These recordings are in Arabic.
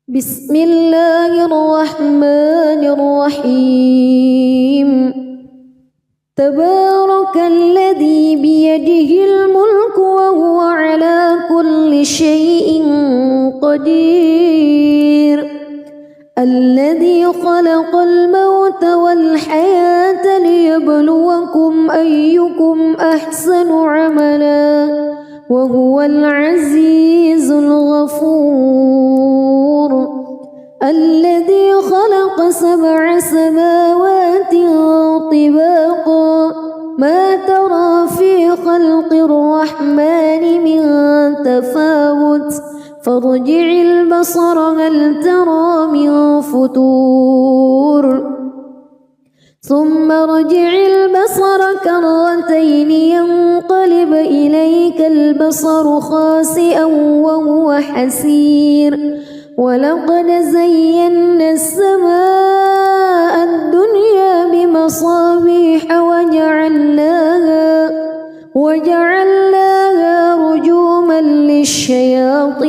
بسم الله الرحمن الرحيم تبارك الذي بيده الملك وهو على كل شيء قدير الذي خلق الموت والحياة ليبلوكم أيكم أحسن عملا وهو العزيز الغفور الذي خلق 7 سماوات طباقا ما ترى في خلق الرحمن من تفاوت فارجع البصر هل ترى من فتور ثم ارجع البصر كرتين ينقلب إليك البصر خاسئا وهو حسير ولقد زينا السماء الدنيا بمصابيح وجعلناها رجوما للشياطين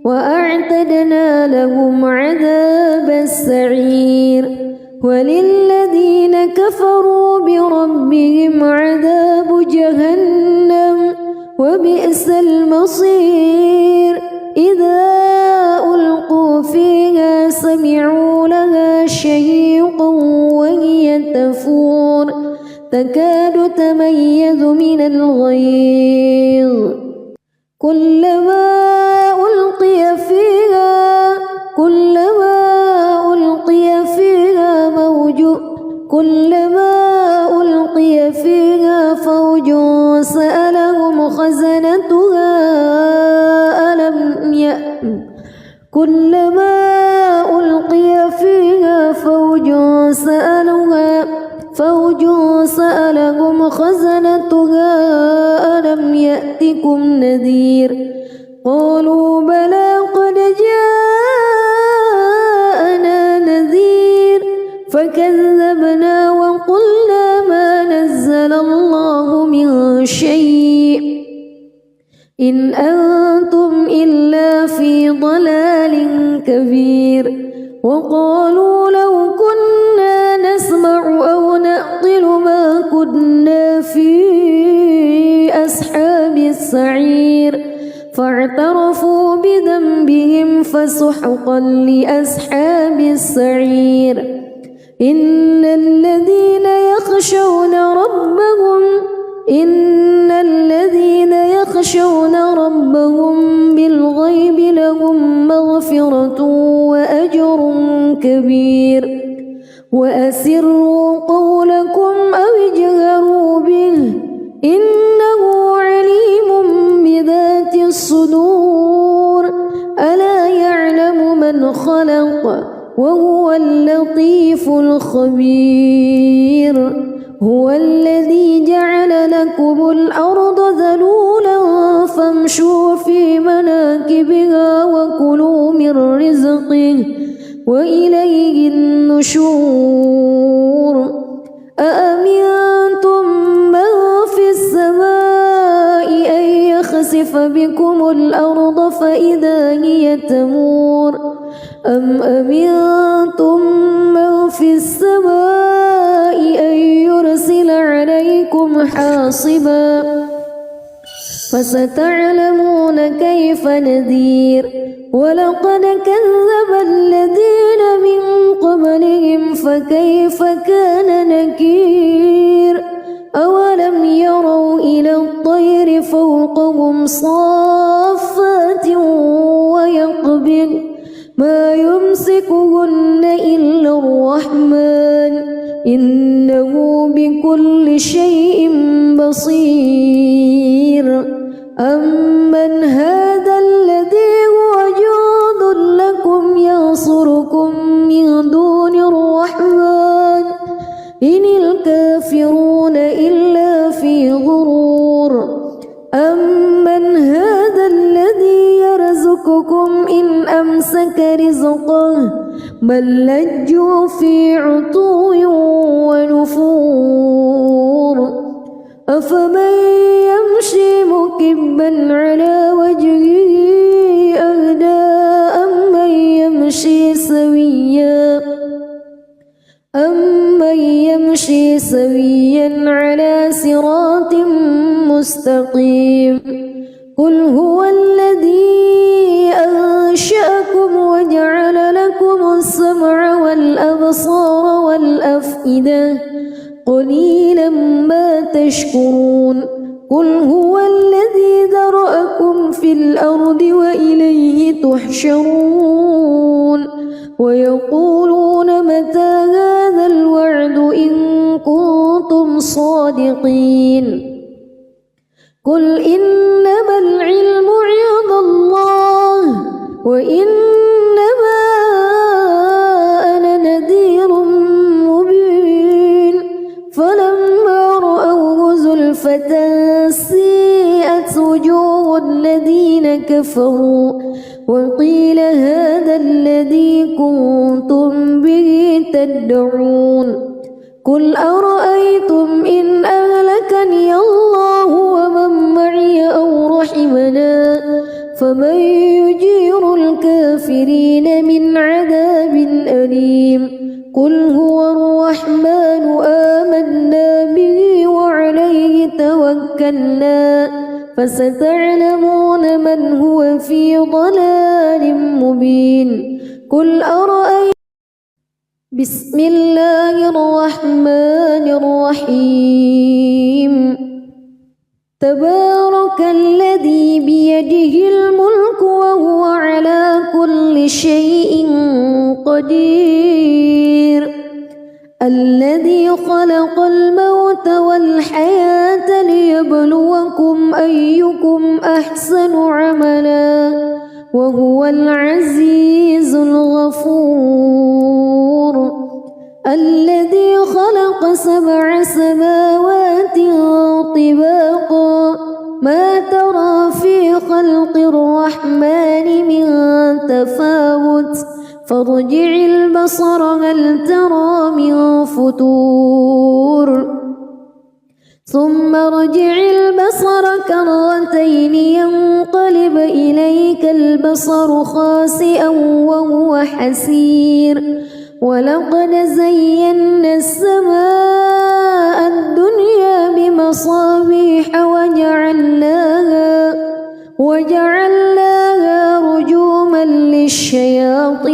وأعتدنا لهم عذاب السعير وللذين كفروا بربهم عذاب جهنم وبئس المصير إذا ألقوا فيها سمعوا لها شهيقا وهي تفور تكاد تميز من الغيظ كلما ألقي فيها فوج سألهم خزنتها ألم يأتكم نذير قالوا بلى قد جاءنا نذير فكذبنا وقلنا ما نزل الله من شيء إن أنتم إلا في ضلال كبير وقالوا لو كنا نسمع أو نعقل ما كنا في أصحاب السعير فاعترفوا بذنبهم فسحقا لأصحاب السعير إن الذين يخشون ربهم بالغيب لهم مغفرة وأجر كبير وأسروا قولكم أو اجهروا به إنه عليم بذات الصدور ألا يعلم من خلق وهو اللطيف الخبير هو الذي جعل لكم الأرض ذلولا فامشوا في مناكبها وكلوا من رزقه وإليه النشور أأمنتم من في السماء أن يخسف بكم الأرض فإذا هي تمور أم أمنتم من في السماء أن يرسل عليكم حاصبا فستعلمون كيف نذير ولقد كذب الذين من قبلهم فكيف كان نكير أولم يروا إلى الطير فوقهم صافات ويقبض ما يمسكهن إلا الرحمن إنه بكل شيء بصير أمن هذا الذي هو جند لكم ينصركم من دون الرحمن إن الكافرون إلا في غرور أمن هذا الذي يرزقكم إن أمسك رزقه بل لجوا في عتو ونفور أفمن يمشي مكبا على وجهه أهدى سويا على صراط مستقيم قل هو الذي أنشأكم وجعل لكم السمع والأبصار والأفئدة قليلا ما تشكرون قل هو الذي ذرأكم في الأرض وإليه تحشرون ويقولون متى هذا الوعد إن كنتم صادقين قل إنما العلم عند الله وإنما أنا نذير مبين فلما رأوه زلفة سيئت وجوه الذين كفروا وقيل هذا الذي كنتم به تدعون قل أرأيتم إن أهلكني الله ومن معي أو رحمنا فمن يجير الكافرين من عذاب أليم قل هو الرحمن آمنا به وعليه توكلنا فستعلمون من هو في ضلال مبين قل أرأيتم بسم الله الرحمن الرحيم تبارك الذي بيده الملك وهو على كل شيء قدير الذي خلق الموت والحياة ليبلوكم أيكم أحسن عملا وهو العزيز الغفور الذي خلق 7 سماوات طباقا ما ترى في خلق الرحمن من تفاوت فارجع البصر هل ترى من فتور ثم ارجع البصر كرتين ينقلب إليك البصر خاسئا وهو حسير ولقد زينا السماء الدنيا بمصابيح وجعلناها رجوما للشياطين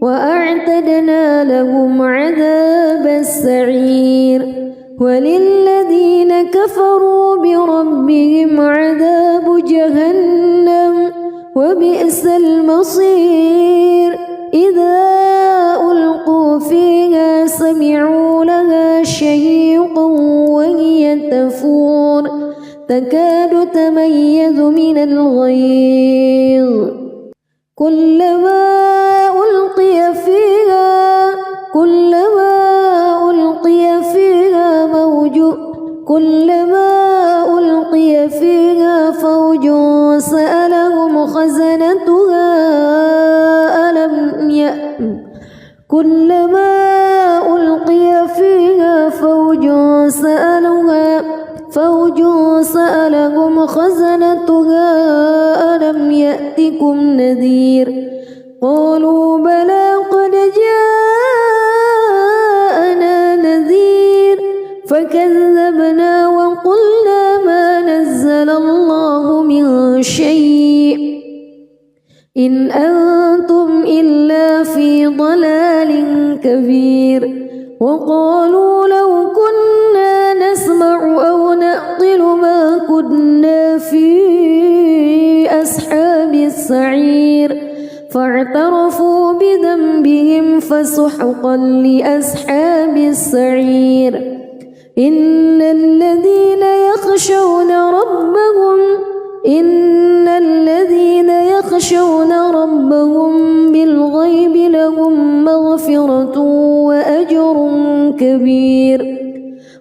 وأعتدنا لهم عذاب السعير وللذين كفروا بربهم عذاب جهنم وبئس المصير إذا ألقوا فيها سمعوا لها شهيقا وهي تفور تكاد تميز من الغيظ كلما ألقي فيها فوج سألهم خزنتها كلما ألقي فيها فوج سألهم خزنتها ألم يأتكم نذير قالوا بلى قد جاءنا نذير فكذبنا وقلنا ما نزل الله من شيء إن أنتم إلا في ضلال كبير وقالوا لو كنا نسمع أو نعقل ما كنا في أصحاب السعير فاعترفوا بذنبهم فسحقا لأصحاب السعير إن الذين يخشون ربهم بالغيب لهم مغفرة وأجر كبير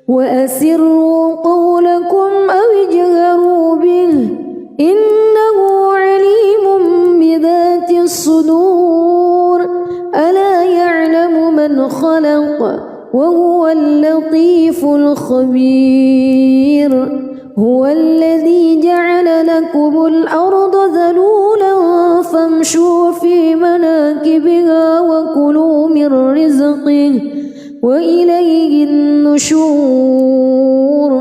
وأسروا قولكم أو اجهروا به إنه عليم بذات الصدور ألا يعلم من خلق وهو اللطيف الخبير هو الذي جعل لكم الأرض ذلولا فامشوا في مناكبها وكلوا من رزقه وإليه منشور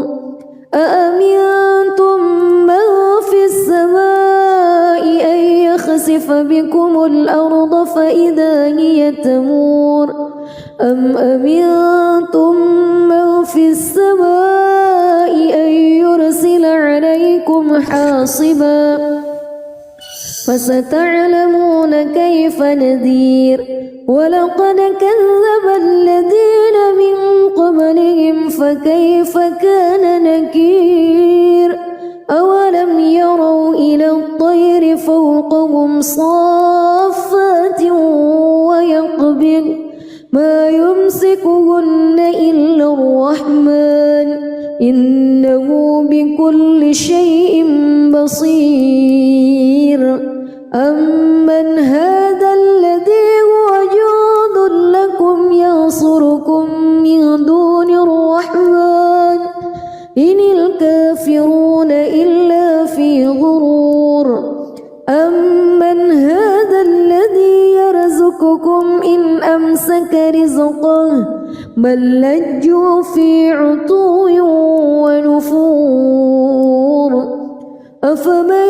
أأمنتم من في السماء أن يخسف بكم الأرض فإذا هي تمور أم أمنتم من في السماء أن يرسل عليكم حاصبا فستعلمون كيف نذير ولقد كذب الذين من قبلهم فكيف كان نكير أولم يروا إلى الطير فوقهم صافات ويقبض ما يمسكهن إلا الرحمن إنه بكل شيء بصير أمن هذا الذي هو جند لكم ينصركم من دون الرحمن إن الكافرون إلا في غرور أمن هذا الذي يرزقكم إن أمسك رزقه بل لجوا في عتو ونفور أفمن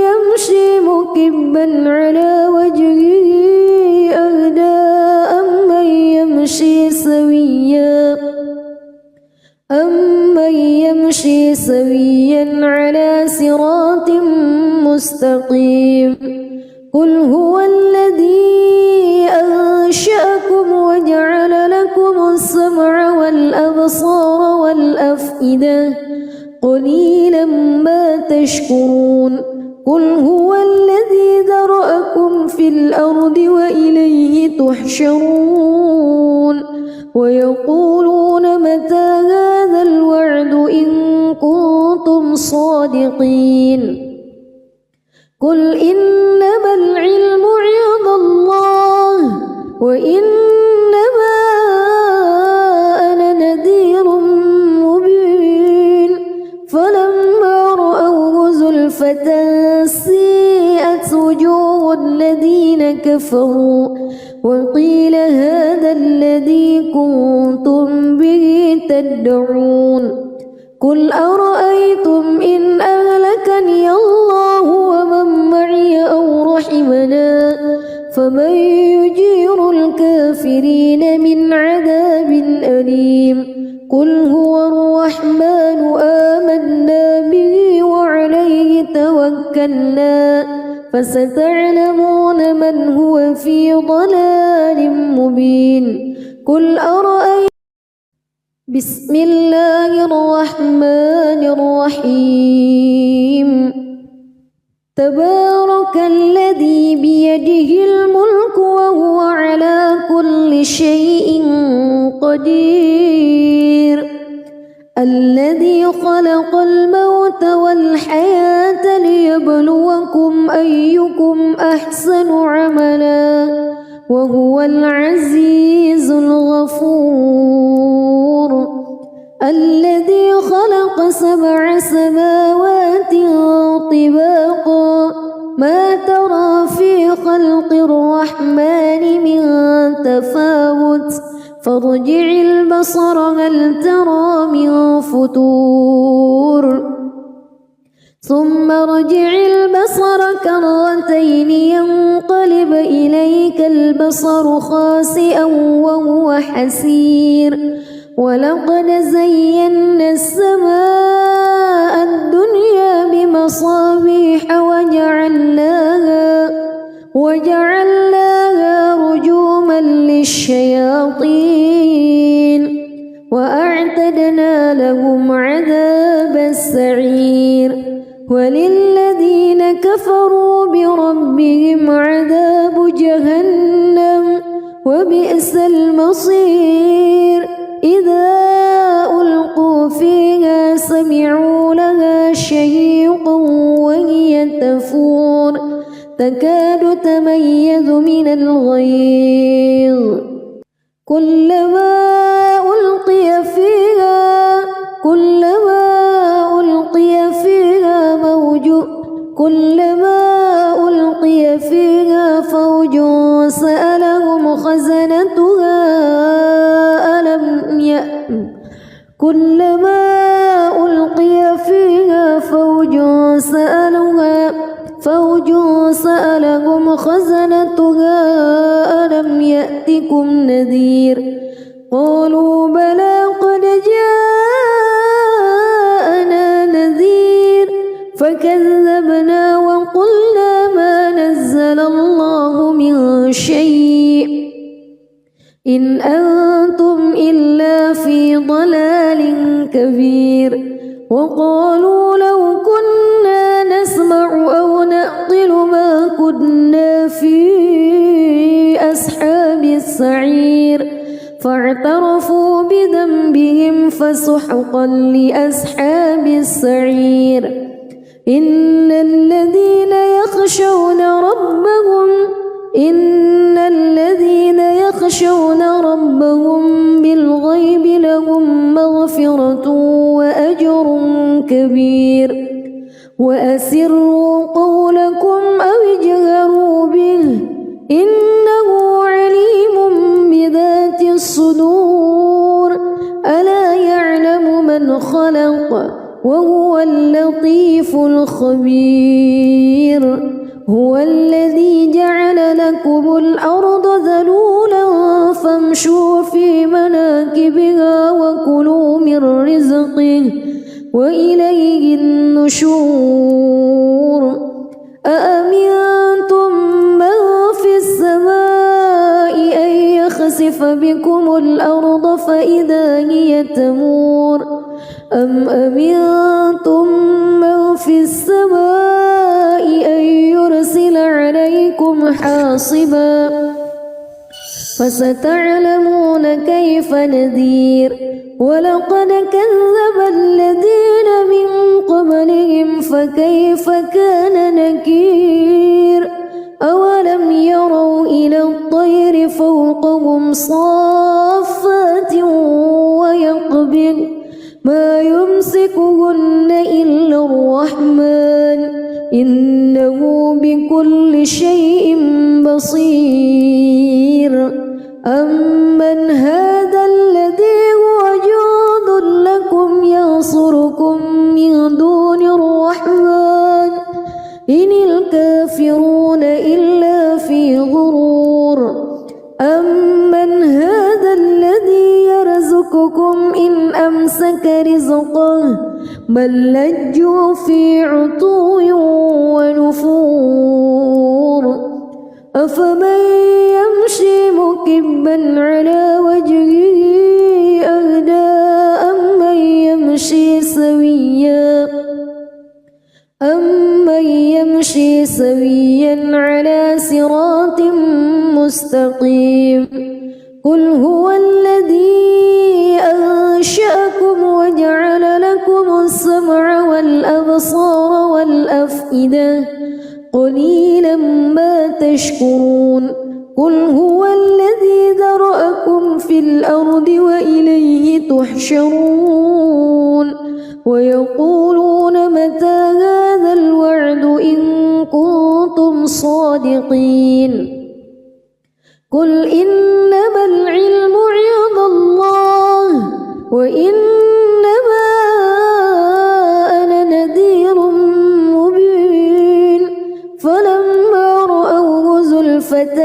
يمشي مكبا على وجهه أهدى أمن يمشي سويا على صراط مستقيم قل هو الذي أنشأكم وجعل لكم السمع والأبصار والأفئدة قليلا ما تشكرون قل هو الذي ذرأكم في الأرض وإليه تحشرون ويقولون متى هذا الوعد إن كنتم صادقين قل إنما العلم عند الله وإنما أنا نذير مبين فلما رأوه زلفة سيئت وجوه الذين كفروا وقيل هذا الذي كنتم به تدعون قل أرأيتم إن أهلكني الله ومن معي أو رحمنا فمن يجير الكافرين من عذاب أليم قل هو الرحمن آمنا به وعليه توكلنا فستعلمون من هو في ضلال مبين قل أرأيتم بسم الله الرحمن الرحيم تبارك الذي بيده الملك وهو على كل شيء قدير الذي خلق الموت والحياة ليبلوكم أيكم أحسن عملا وهو العزيز الغفور الذي خلق 7 سماوات طباقا ما ترى في خلق الرحمن من تفاوت فارجع البصر هل ترى من فتور ثم ارجع البصر كرتين ينقلب إليك البصر خاسئا وهو حسير ولقد زينا السماء الدنيا بمصابيح وجعلناها رجوما للشياطين وأعتدنا لهم عذاب السعير وللذين كفروا بربهم عذاب جهنم وبئس المصير إذا ألقوا فيها سمعوا لها شهيقا وهي تفور تكاد تميز من الغيظ كلما ألقي فيها فوج سألهم خزنتها كلما ألقي فيها فوج سألهم خزنتها ألم يأتكم نذير قالوا بلى قد جاءنا نذير فكذبنا وقلنا ما نزل الله من شيء إن أنتم إلا في ضلال كبير وقالوا لو كنا نسمع أو نعقل ما كنا في أصحاب السعير فاعترفوا بذنبهم فسحقا لأصحاب السعير إن الذين يخشون ربهم بالغيب لهم مغفرة وأجر كبير وأسروا قولكم أو اجهروا به إنه عليم بذات الصدور ألا يعلم من خلق وهو اللطيف الخبير هو الذي جعل لكم الأرض ذلولا فامشوا في مناكبها وكلوا من رزقه وإليه النشور أأمنتم من في السماء أن يخسف بكم الأرض فإذا هي تمور أم أمنتم من في السماء أن يرسل عليكم حاصبا فستعلمون كيف نذير ولقد كذب الذين من قبلهم فكيف كان نكير أولم يروا إلى الطير فوقهم صافات ويقبض ما يمسكهن إلا الرحمن إنه بكل شيء بصير أمن هذا الذي هو جند لكم ينصركم من دون الرحمن إن الكافرون إلا في غرور أمن هذا الذي يرزقكم إن أمسك رزقه بل لجوا في عتو ونفور أفمن يمشي مكبا على وجهه أهدى أمن يمشي سويا على صراط مستقيم قل هو الذي أنشأكم وجعل لكم السمع والأبصار والأفئدة قليلا ما تشكرون قل هو الذي ذرأكم في الأرض وإليه تحشرون ويقولون متى هذا الوعد إن كنتم صادقين قل إنما العلم عند الله وإنما أنا نذير مبين فلما رأوه زلفة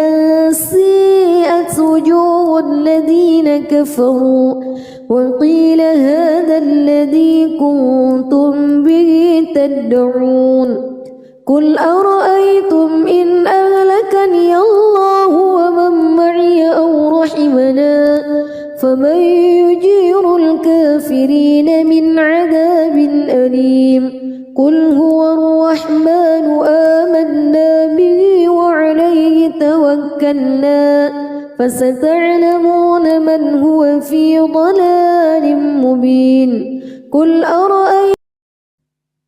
سيئت وجوه الذين كفروا وقيل هذا الذي كنتم به تدعون قل أرأيتم إن أهلكني الله ومن معي أو رحمنا فمن يجير الكافرين من عذاب أليم قل هو الرحمن آمنا به وعليه توكلنا فستعلمون من هو في ضلال مبين قل أرأيتم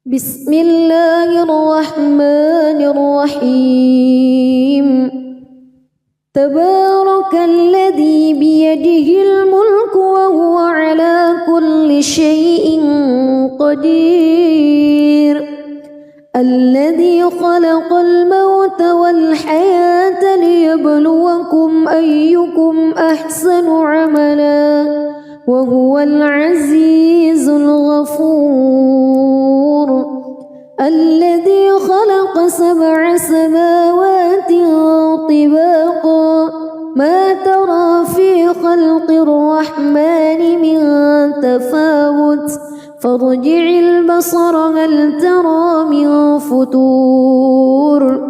بسم الله الرحمن الرحيم تبارك الذي بيده الملك وهو على كل شيء قدير الذي خلق الموت والحياة ليبلوكم أيكم أحسن عملا وهو العزيز الغفور الذي خلق 7 سماوات طباقا ما ترى في خلق الرحمن من تفاوت فارجع البصر هل ترى من فطور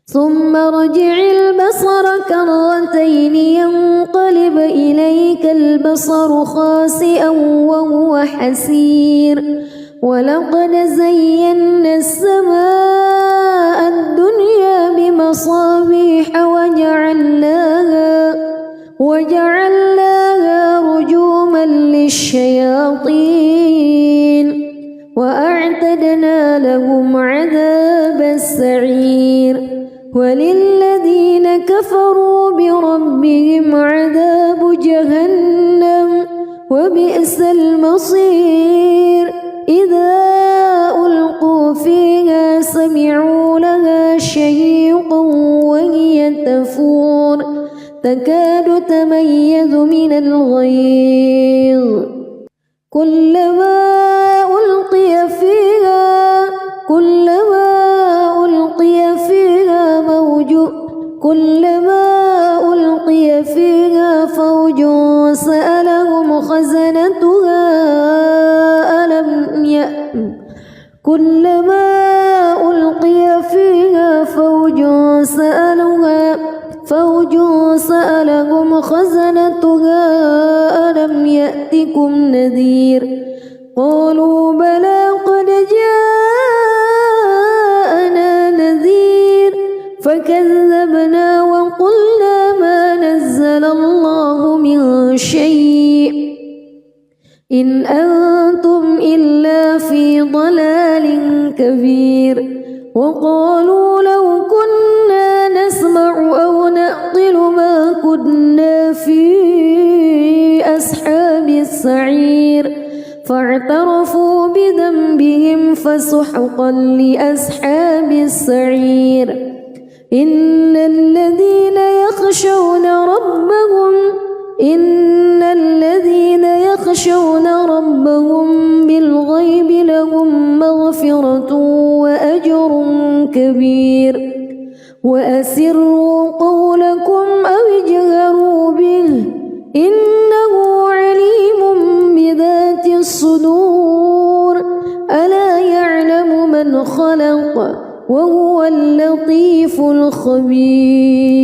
ثم ارجع البصر كرتين ينقلب إليك البصر خاسئا وهو حسير ولقد زينا السماء الدنيا بمصابيح وجعلناها رجوما للشياطين وأعتدنا لهم عذاب السعير وللذين كفروا بربهم عذاب جهنم وبئس المصير إذا ألقوا فيها سمعوا لها شهيقا وهي تفور تكاد تميز من الغيظ كلما ألقي فيها فوج سألهم خزنتها ألم يأتكم نذير قالوا بلى قد جاءنا نذير فكذبنا وقلنا ما نزل الله من شيء إن أنتم إلا في ضلال كبير وقالوا لو كنا نسمع أو نعقل ما كنا في أصحاب السعير فاعترفوا بذنبهم فسحقا لأصحاب السعير إن الذين يخشون ربهم بالغيب لهم مغفرة وأجر كبير وأسروا قولكم أو اجهروا به إنه عليم بذات الصدور ألا يعلم من خلق وهو اللطيف الخبير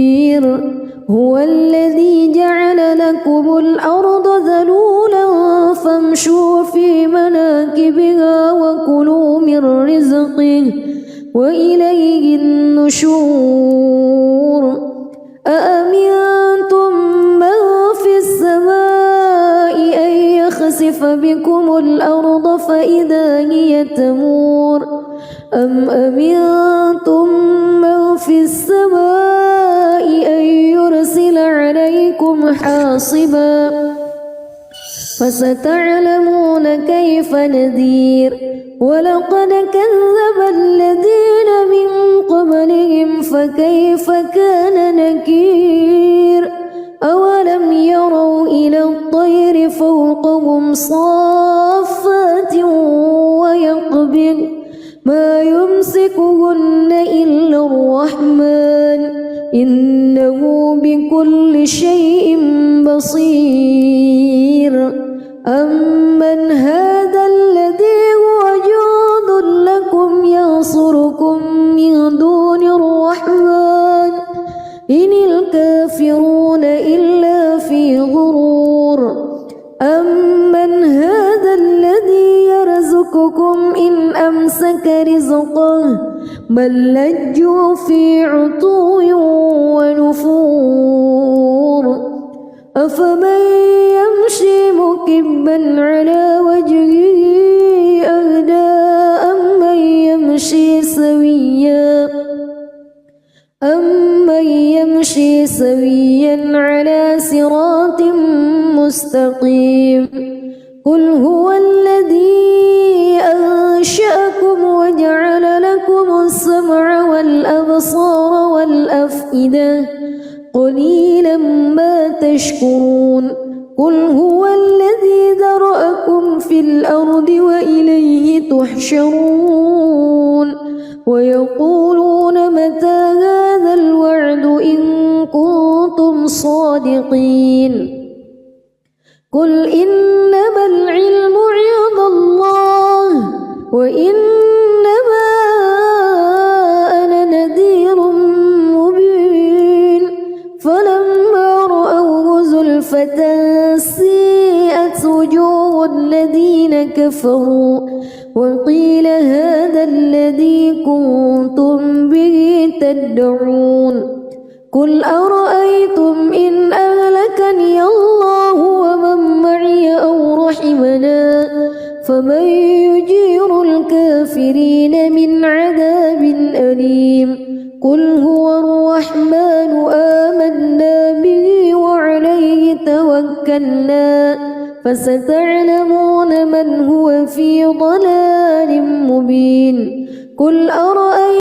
هو الذي جعل لكم الأرض ذلولا فامشوا في مناكبها وكلوا من رزقه وإليه النشور أأمنتم من في السماء أن يخسف بكم الأرض فإذا هي تمور أم أمنتم من في السماء أن يرسل عليكم حاصبا فستعلمون كيف نذير ولقد كذب الذين من قبلهم فكيف كان نكير أولم يروا إلى الطير فوقهم صافات ويقبض ما يمسكهن إلا الرحمن إنه بكل شيء بصير أمن هذا الذي هو جند لكم ينصركم من دون الرحمن إن الكافرون إلا في غرور أمن هذا الذي يرزقكم إن أمسك رزقه بل لجوا في عتو ونفور أفمن يمشي مكبا على وجهه أهدى أمن يمشي سويا على صراط مستقيم قل هو الذي أنشأكم وجعل لكم السمع والأبصار والأفئدة قليلا ما تشكرون قل هو الذي ذرأكم في الأرض وإليه تحشرون ويقولون متى هذا الوعد إن كنتم صادقين قل إنما العلم عند الله وإنما أنا نذير مبين فلما رأوه زلفة سيئت وجوه الذين كفروا وقيل هذا الذي كنتم به تدعون قل أرأيتم إن أهلكني الله ومن معي أو رحمنا فمن يجير الكافرين من عذاب أليم قل هو الرحمن آمنا به وعليه توكلنا فستعلمون من هو في ضلال مبين قل أرأيتم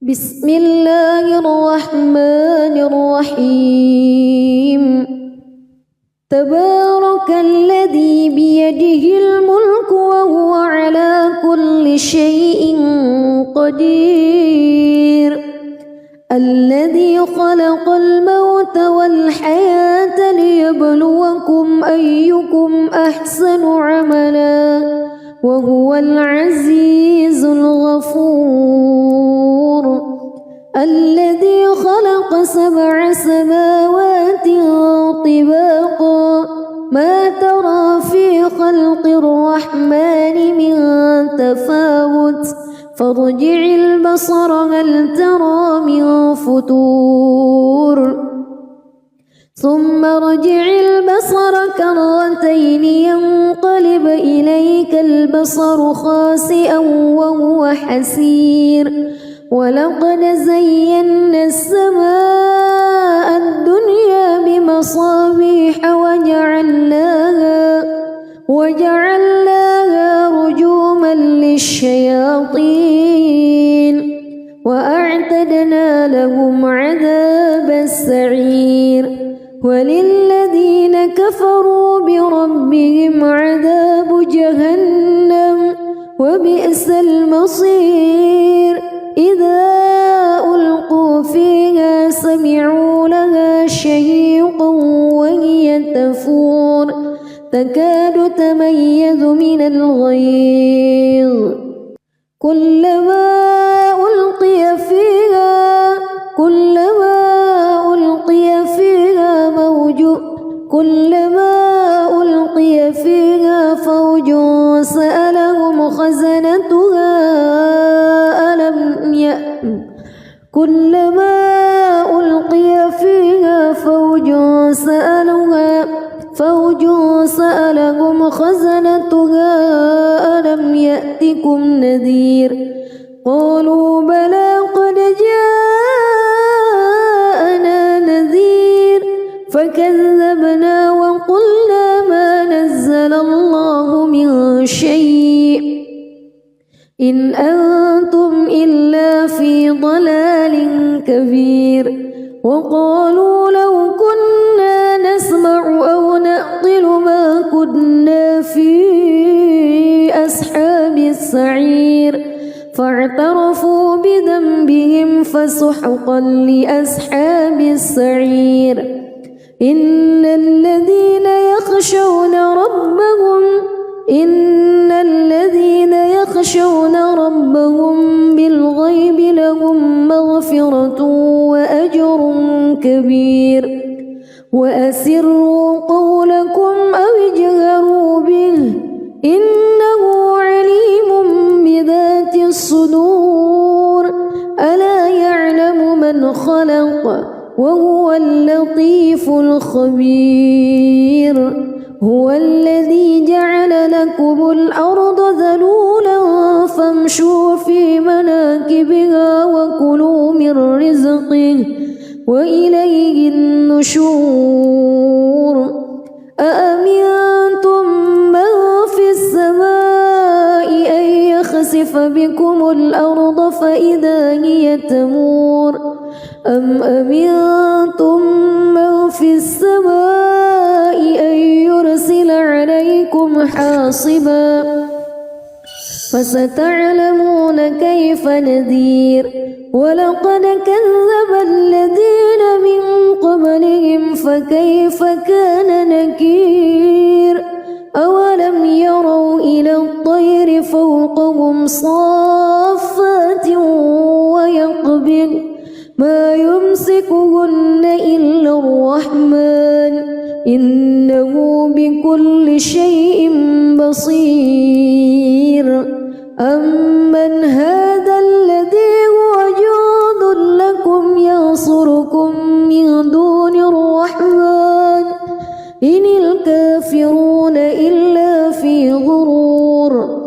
بسم الله الرحمن الرحيم تبارك الذي بيده الملك وهو على كل شيء قدير الذي خلق الموت والحياة ليبلوكم أيكم أحسن عملا وهو العزيز الغفور الذي خلق 7 سماوات طباقا ما ترى في خلق الرحمن من تفاوت فارجع البصر هل ترى من فطور ثم ارجع البصر كرتين ينقلب إليك البصر خاسئا وهو حسير ولقد زينا السماء الدنيا بمصابيح وجعلناها رجوما للشياطين وأعتدنا لهم عذاب السعير وللذين كفروا بربهم عذاب جهنم وبئس المصير إذا ألقوا فيها سمعوا لها شهيقا وهي تفور تكاد تميز من الغيظ كلما ألقي فيها فوج سألهم خزنتها كلما ألقي فيها فوج سألهم خزنتها ألم يأتكم نذير قالوا بلى قد جاءنا نذير فكذبنا وقلنا ما نزل الله من شيء إن أنتم إلا في ضلال كبير وقالوا لو كنا نسمع أو نعقل ما كنا في أصحاب السعير فاعترفوا بذنبهم فسحقا لأصحاب السعير إن الذين يخشون ربهم بالغيب لهم مغفرة وأجر كبير وأسروا قولكم أو اجهروا به إنه عليم بذات الصدور ألا يعلم من خلق وهو اللطيف الخبير هو الذي جعل لكم الأرض ذلولا فامشوا في مناكبها وكلوا من رزقه وإليه النشور أأمنتم من في السماء أن يخسف بكم الأرض فإذا هي تمور أم أمنتم من في السماء حاصبا فستعلمون كيف نذير ولقد كذب الذين من قبلهم فكيف كان نكير أولم يروا إلى الطير فوقهم صافات ويقبض ما يمسكهن إلا الرحمن إنه بكل شيء بصير أمن هذا الذي هو جند لكم ينصركم من دون الرحمن إن الكافرون إلا في غرور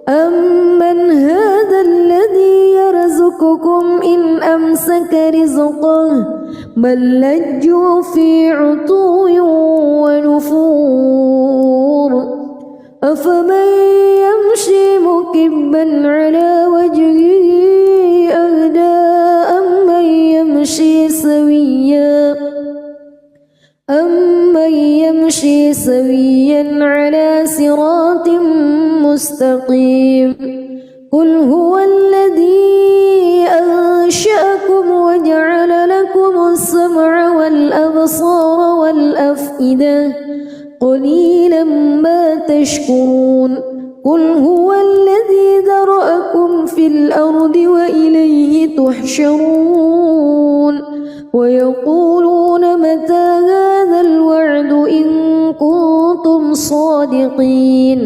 أمن هذا الذي يرزقكم إن أمسك رزقه بل لجوا في عتو ونفور أفمن يمشي مكبا على وجهه أهدى أمن يمشي سويا على صراط مستقيم قل هو الذي أنشأكم وجعل لكم السمع والأبصار والأفئدة قليلا ما تشكرون قل هو الذي ذرأكم في الأرض وإليه تحشرون ويقولون متى هذا الوعد إن كنتم صادقين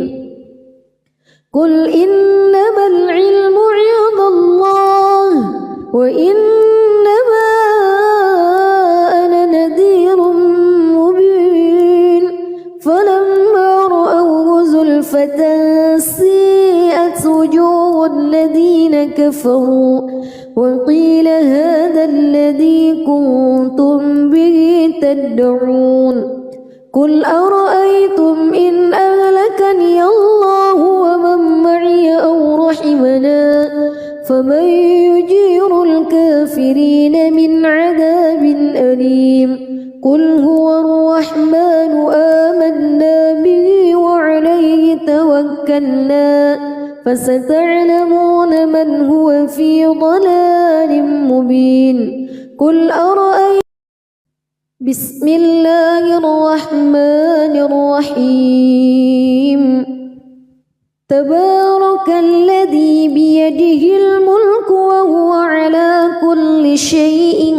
قل إنما العلم عند الله وإنما أنا نذير مبين فلما رأوه زلفة سيئت وجوه الذين كفروا وقيل هذا الذي كنتم به تدعون قل أرأيتم إن أهلكني الله ومن معي أو رحمنا فمن يجير الكافرين من عذاب أليم قل هو الرحمن آمنا به وعليه توكلنا فستعلمون من هو في ضلال مبين قل أرأيتم بسم الله الرحمن الرحيم تبارك الذي بيده الملك وهو على كل شيء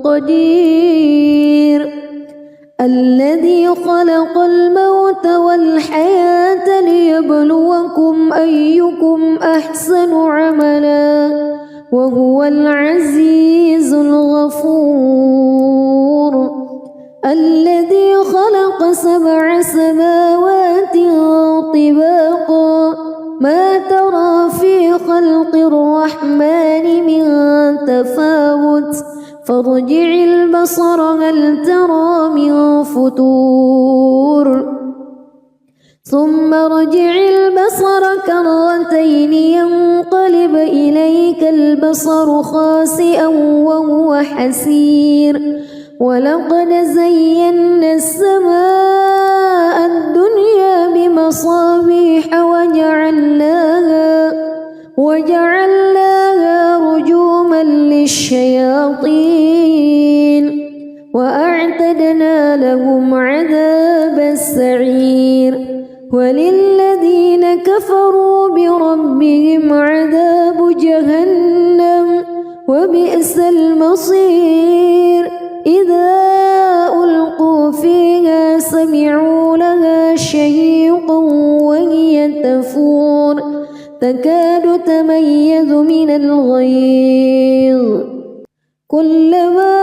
قدير الذي خلق الموت والحياة ليبلوكم أيكم أحسن عملا وهو العزيز الغفور الذي خلق 7 سماوات طباقا ما ترى في خلق الرحمن من تفاوت فارجع البصر هل ترى من فتور ثم ارجع البصر كرتين ينقلب إليك البصر خاسئا وهو حسير ولقد زينا السماء الدنيا بمصابيح وجعلناها رجوما للشياطين وأعتدنا لهم عذاب السعير وللذين كفروا بربهم عذاب جهنم وبئس المصير إذا ألقوا فيها سمعوا لها شهيقا وهي تفور تكاد تميز من الغيظ كلما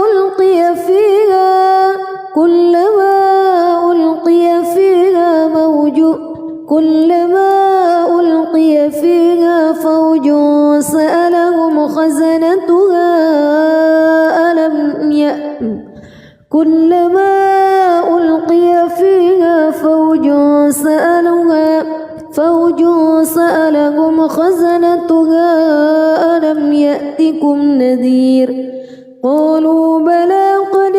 ألقي فيها فوج سألهم خزنتها كلما ألقي فيها فوج سألهم خزنتها ألم يأتكم نذير قالوا بلى قد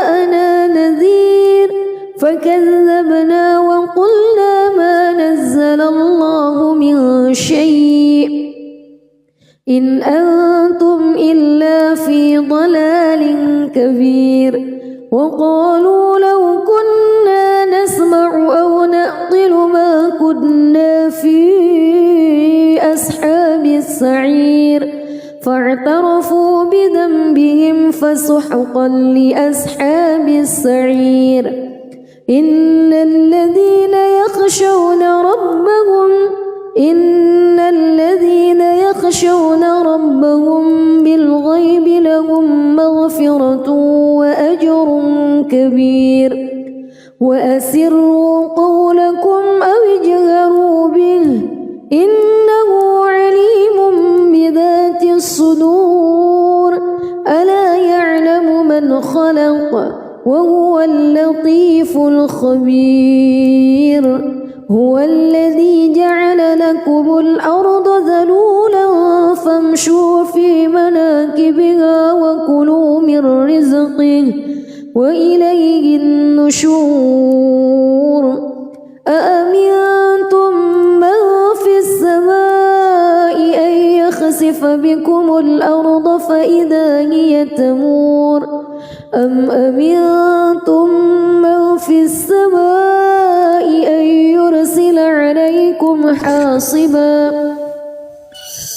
جاءنا نذير فكذبوا إن أنتم إلا في ضلال كبير وقالوا لو كنا نسمع أو نعقل ما كنا في أصحاب السعير فاعترفوا بذنبهم فسحقا لأصحاب السعير إن الذين يخشون ربهم بالغيب لهم مغفرة وأجر كبير وأسروا قولكم أو اجهروا به إنه عليم بذات الصدور ألا يعلم من خلق وهو اللطيف الخبير هو الذي جعل لكم الأرض ذلولا فامشوا في مناكبها وكلوا من رزقه وإليه النشور أأمنتم من في السماء أن يخسف بكم الأرض فإذا هي تمور أم أمنتم من في السماء أن يرسل عليكم حاصبا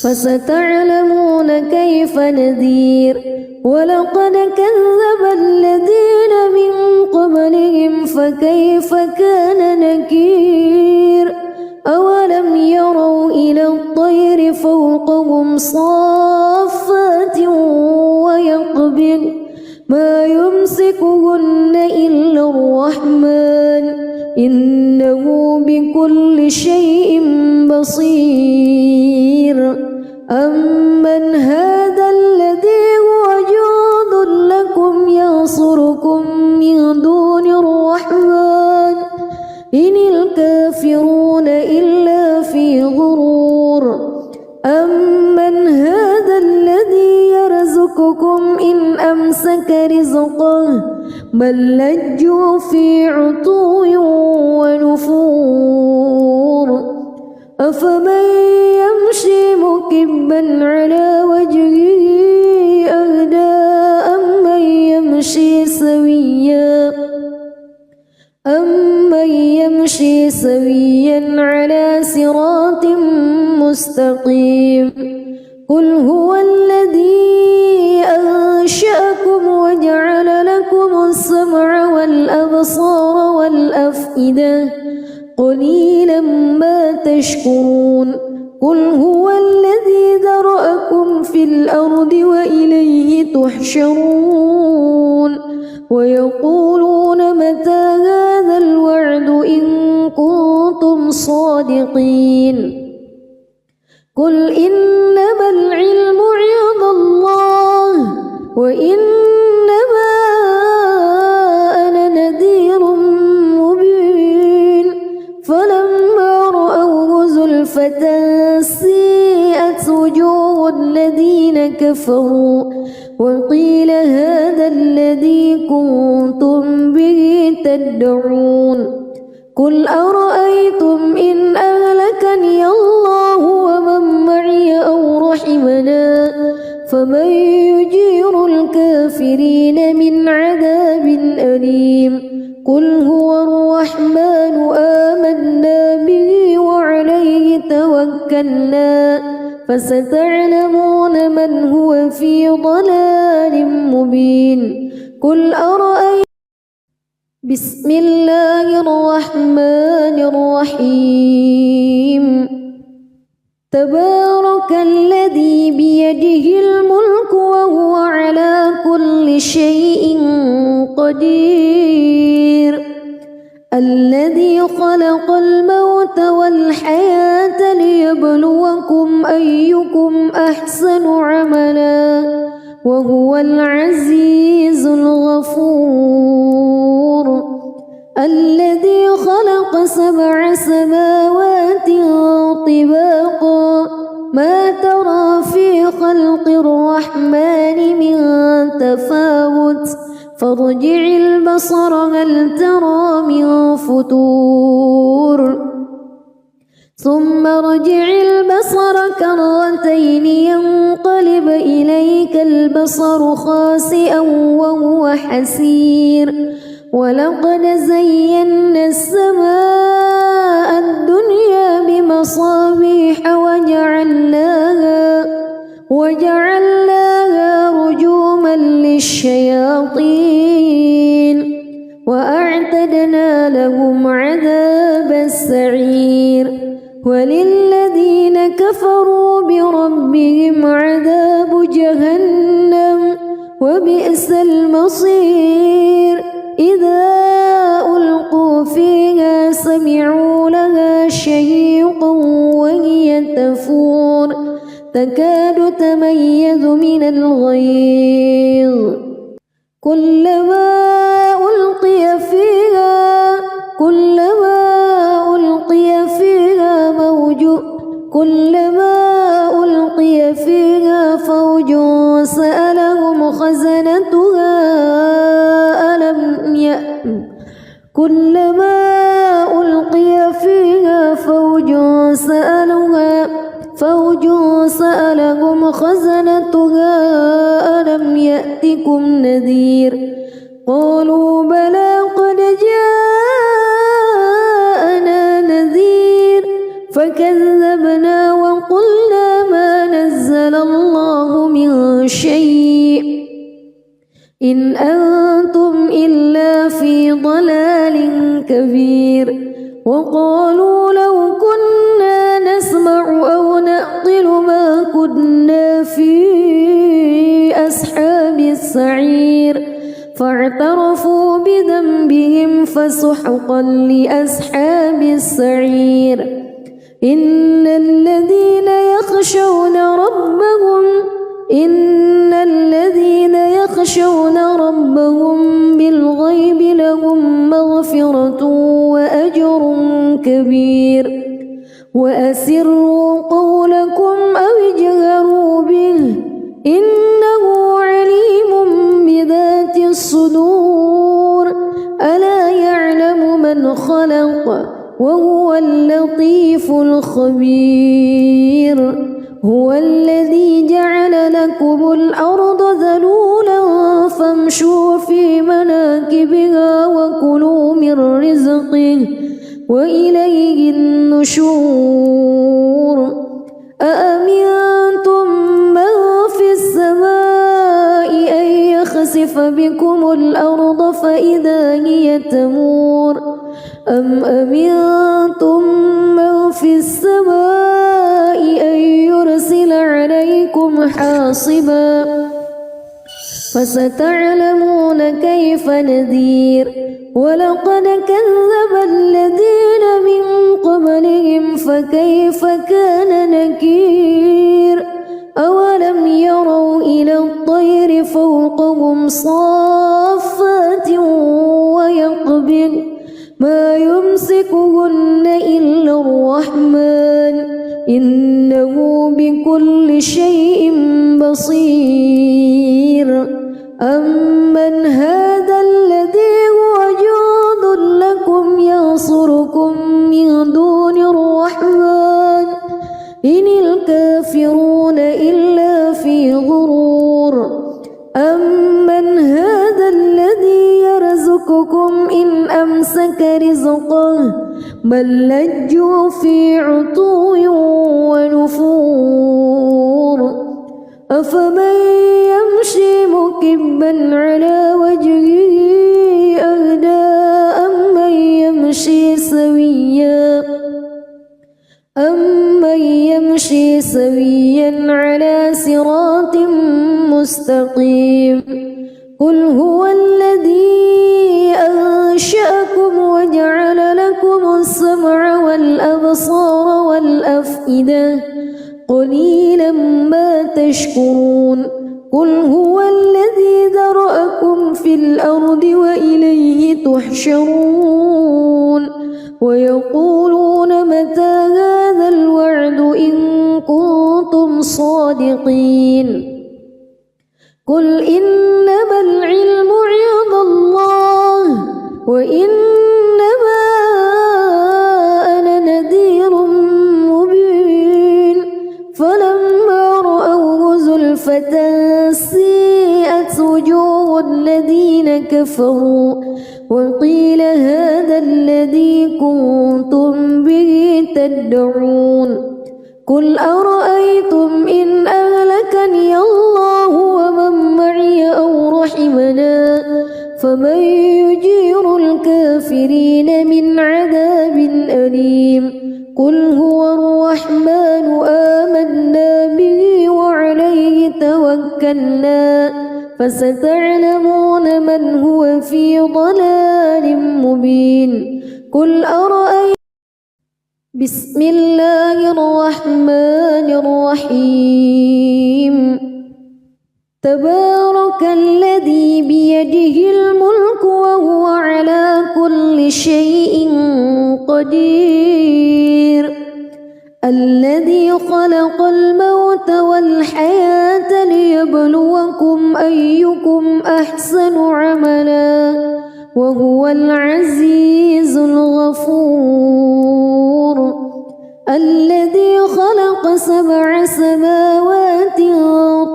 فستعلمون كيف نذير ولقد كذب الذين من قبلهم فكيف كان نكير أولم يروا إلى الطير فوقهم صافات ويقبض ما يمسكهن إلا الرحمن إنه بكل شيء بصير أمن هذا الذي هو جند لكم ينصركم من دون الرحمن إن الكافرون إلا في غرور أمن هذا الذي يرزقكم إن أمسك رزقه بل لجوا في عتو ونفور أفمن يمشي مكبا على وجهه أهدى أمن يمشي سويا على صراط مستقيم قل هو الذي أنشأكم وجعل لكم السمع والأبصار والأفئدة قليلا ما تشكرون قل هو الذي ذرأكم في الأرض وإليه تحشرون ويقولون متى هذا الوعد إن كنتم صادقين قل إنما العلم عند الله وإنما أنا نذير مبين فلما رأوه زلفة سيئت وجوه الذين كفروا وقيل هذا الذي كنتم به تدعون قل أرأيتم إن أهلكني الله ومن معي أو رحمنا فمن يجير الكافرين من عذاب أليم قل هو الرحمن آمنا به وعليه توكلنا فستعلمون من هو في ضلال مبين قل أرأيتم بسم الله الرحمن الرحيم تبارك الذي بيده الملك وهو على كل شيء قدير الذي خلق الموت والحياة ليبلوكم أيكم أحسن عملا وهو العزيز الغفور الذي خلق 7 سماوات طباقا ما ترى في خلق الرحمن من تفاوت فارجع البصر هل ترى من فتور ثم ارجع البصر كرتين ينقلب البصر خاسئا وهو حسير ولقد زينا السماء الدنيا بمصابيح وجعلناها رجوما للشياطين وأعتدنا لهم عذاب السعير وللذين كفروا بربهم عذاب جهنم وبئس المصير إذا ألقوا فيها سمعوا لها شهيقا وهي تفور تكاد تميز من الغيظ كلما ألقي فيها فوج سألهم خزنتها ألم يأتكم نذير قالوا بلى قد جاءنا نذير فكذبنا وقلنا ما نزل الله من شيء إن أنتم إلا في ضلال كبير وقالوا لو كنا نسمع أو نعقل ما كنا في أصحاب السعير فاعترفوا بذنبهم فسحقا لأصحاب السعير إن الذين يخشون ربهم بالغيب لهم مغفرة وأجر كبير وأسروا قولكم أو اجهروا به إنه عليم بذات الصدور ألا يعلم من خلق وهو اللطيف الخبير هو الذي جعل لكم الأرض ذلولا فامشوا في مناكبها وكلوا من رزقه وإليه النشور أأمنتم من في السماء أن يخسف بكم الأرض فإذا هي تمور أم أمنتم من في السماء أن يرسل عليكم حاصبا فستعلمون كيف نذير ولقد كذب الذين من قبلهم فكيف كان نكير أولم يروا إلى الطير فوقهم صافات ويقبض ما يمسكهن إلا الرحمن إنه بكل شيء بصير أمن هذا الذي هو جند لكم ينصركم من دون الرحمن إن الكافرون إلا في غرور أمن هذا الذي يرزقكم إن أمسك رزقه بل لجوا في عتو ونفور أفمن يمشي مكبا على وجهه أهدى أمن يمشي سويا على صراط مستقيم قل هو الذي أنشأكم وجعل لكم السمع والأبصار والأفئدة قليلا ما تشكرون قل هو الذي ذرأكم في الأرض وإليه تحشرون ويقولون متى هذا الوعد إن كنتم صادقين قل إنما العلم عند الله وإنما أنا نذير مبين فلما رأوه زلفة الذين كفروا وقيل هذا الذي كنتم به تدعون قل أرأيتم إن أهلكني الله ومن معي أو رحمنا فمن يجير الكافرين من عذاب أليم قل هو الرحمن آمنا به وعليه توكلنا فستعلمون من هو في ضلال مبين قل أرأيتم بسم الله الرحمن الرحيم تبارك الذي بيده الملك وهو على كل شيء قدير الذي خلق الموت والحياة ليبلوكم أيكم أحسن عملا وهو العزيز الغفور الذي خلق 7 سماوات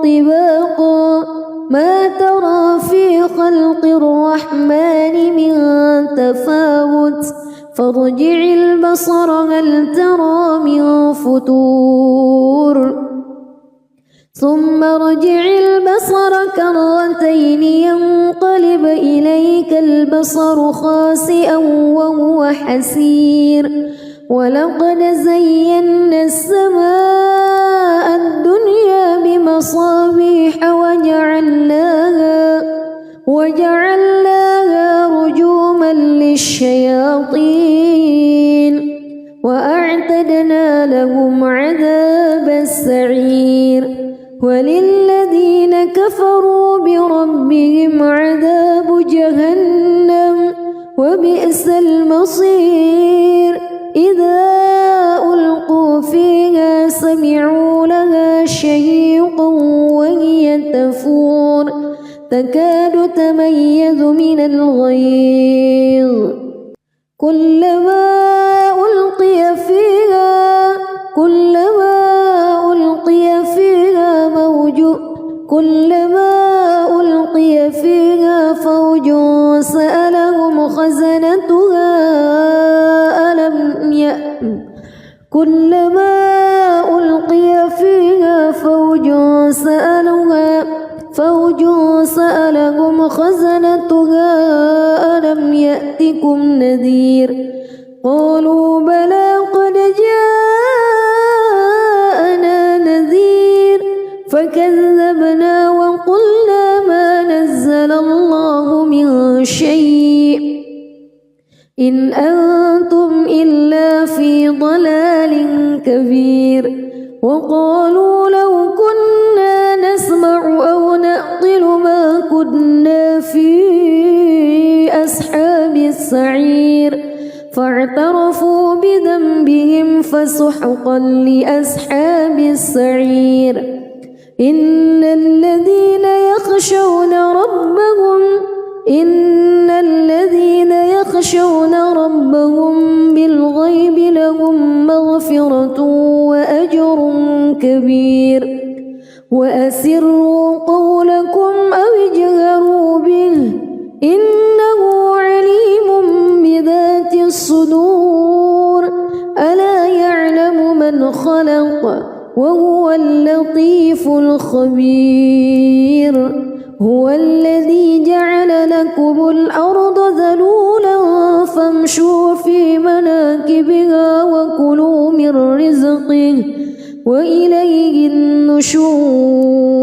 طباقا ما ترى في خلق الرحمن من تفاوت فارجع البصر هل ترى من فتور ثم ارجع البصر كرتين ينقلب إليك البصر خاسئا وهو حسير ولقد زينا السماء الدنيا بمصابيح وجعلناها رجوما للشياطين وأعتدنا لهم عذاب السعير وللذين كفروا بربهم عذاب جهنم وبئس المصير إذا ألقوا فيها سمعوا لها شهيقا وهي تفور تكاد تميز من الغيظ كلما ألقي فيها فوج سألهم خزنتها كلما ألقي فيها فوج سألهم خزنتها ألم يأتكم نذير قالوا بلى قد جاءنا نذير فكذبنا وقلنا ما نزل الله من شيء إن أنتم إلا في ضلال كبير وقالوا لو كنا نسمع أو نعقل ما كنا في أصحاب السعير فاعترفوا بذنبهم فسحقا لأصحاب السعير إن الذين يخشون ربهم بالغيب لهم مغفرة وأجر كبير وأسروا قولكم أو اجهروا به إنه عليم بذات الصدور ألا يعلم من خلق وهو اللطيف الخبير هو الذي جعل لكم الأرض ذلولا فامشوا في مناكبها وكلوا من رزقه وإليه النشور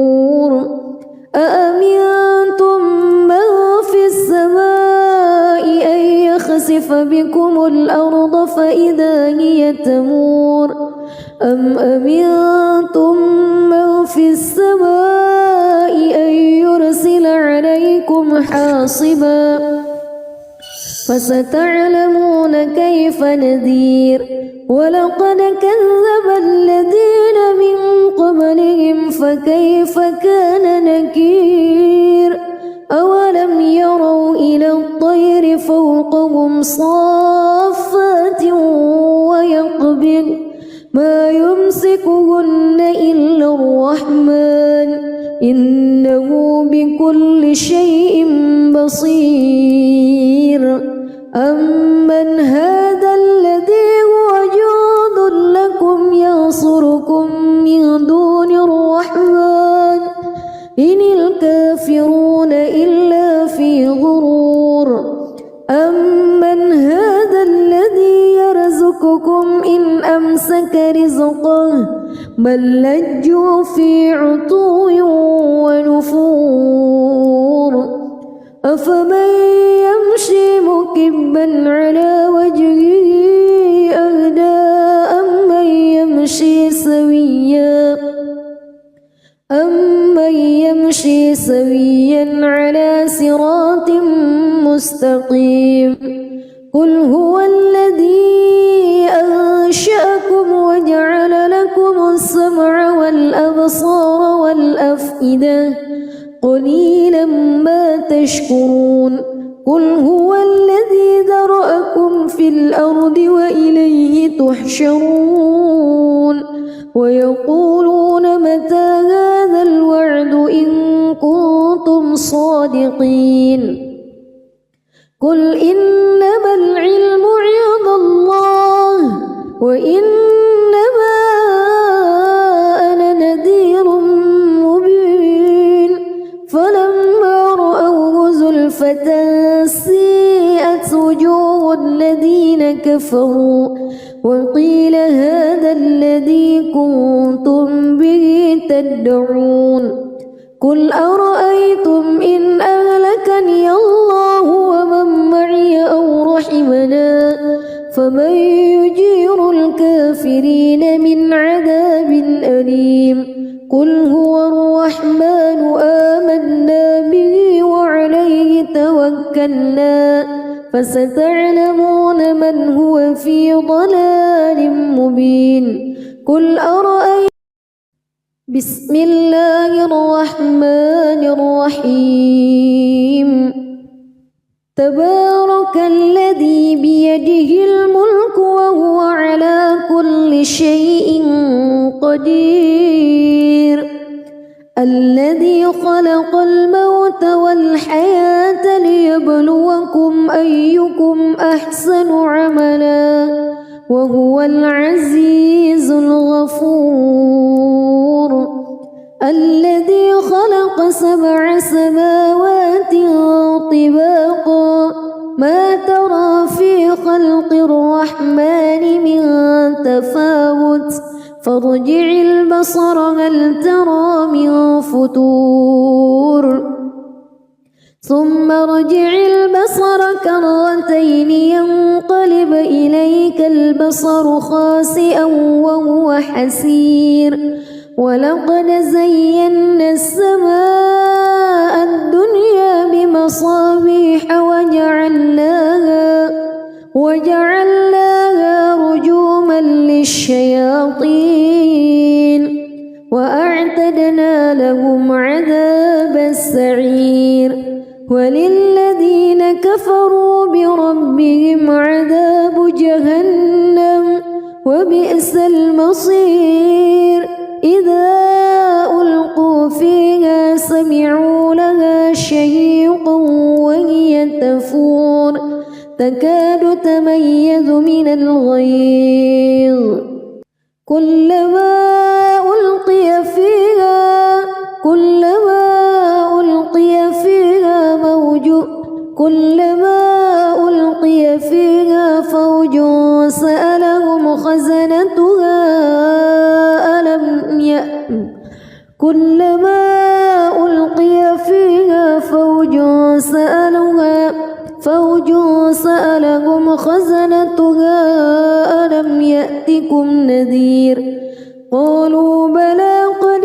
أأمنتم من في السماء أن يخسف بكم الأرض فإذا هي تمور أم أمنتم من في السماء أن يرسل عليكم حاصبا فستعلمون كيف نذير ولقد كذب الذين من قبلهم فكيف كان نكير أولم يروا إلى الطير فوقهم صافات ويقبض ما يمسكهن إلا الرحمن إنه بكل شيء بصير أمن هذا الذي هو جند لكم ينصركم من دون الرحمن إن الكافرون إلا في غرور أمن هذا الذي يرزقكم إن أمسك رزقه بل لجوا في عتو ونفور أفمن يمشي مكبا على وجهه أهدى أمن يمشي سويا على صراط مستقيم قل هو الذي أنشأكم وجعل لكم السمع والأبصار والأفئدة قليلا ما تشكرون قل هو الذي ذرأكم في الأرض وإليه تحشرون ويقولون متى هذا الوعد إن كنتم صادقين قل إنما العلم عند الله وإنما أنا نذير مبين فلما رأوه زلفة سيئت وجوه الذين كفروا وقيل هذا الذي كنتم به تدعون قل أرأيتم إن أهلكني الله ومن معي أو رحمنا فمن يجير الكافرين من عذاب أليم قل هو الرحمن آمنا به وعليه توكلنا فستعلمون من هو في ضلال مبين قل أرأيتم بسم الله الرحمن الرحيم تبارك الذي بيده الملك وهو على كل شيء قدير الذي خلق الموت والحياة ليبلوكم أيكم أحسن عملا وهو العزيز الغفور الذي خلق 7 سماوات طباقا ما ترى في خلق الرحمن من تفاوت فارجع البصر هل ترى من فتور ثم ارجع البصر كرتين ينقلب إليك البصر خاسئا وهو حسير ولقد زينا السماء الدنيا بمصابيح وجعلناها رجوما للشياطين وأعتدنا لهم عذاب السعير وللذين كفروا بربهم عذاب جهنم وبئس المصير إذا ألقوا فيها سمعوا لها شهيقا وهي تفور تكاد تميز من الغيظ كلما ألقي فيها فوج سألهم خزنتها ألم يأتكم نذير قالوا بلى قد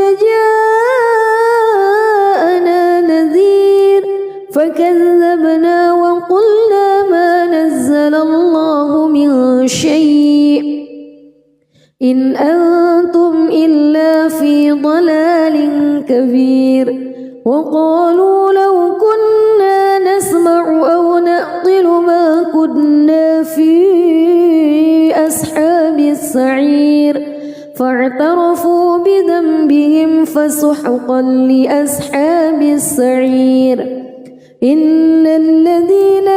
جاءنا نذير فكذبنا وقلنا ما نزل الله من شيء إن أنتم إلا في ضلال كبير وقالوا لو كنا نسمع أو نعقل ما كنا في أصحاب السعير فاعترفوا بذنبهم فسحقا لأصحاب السعير إن الذين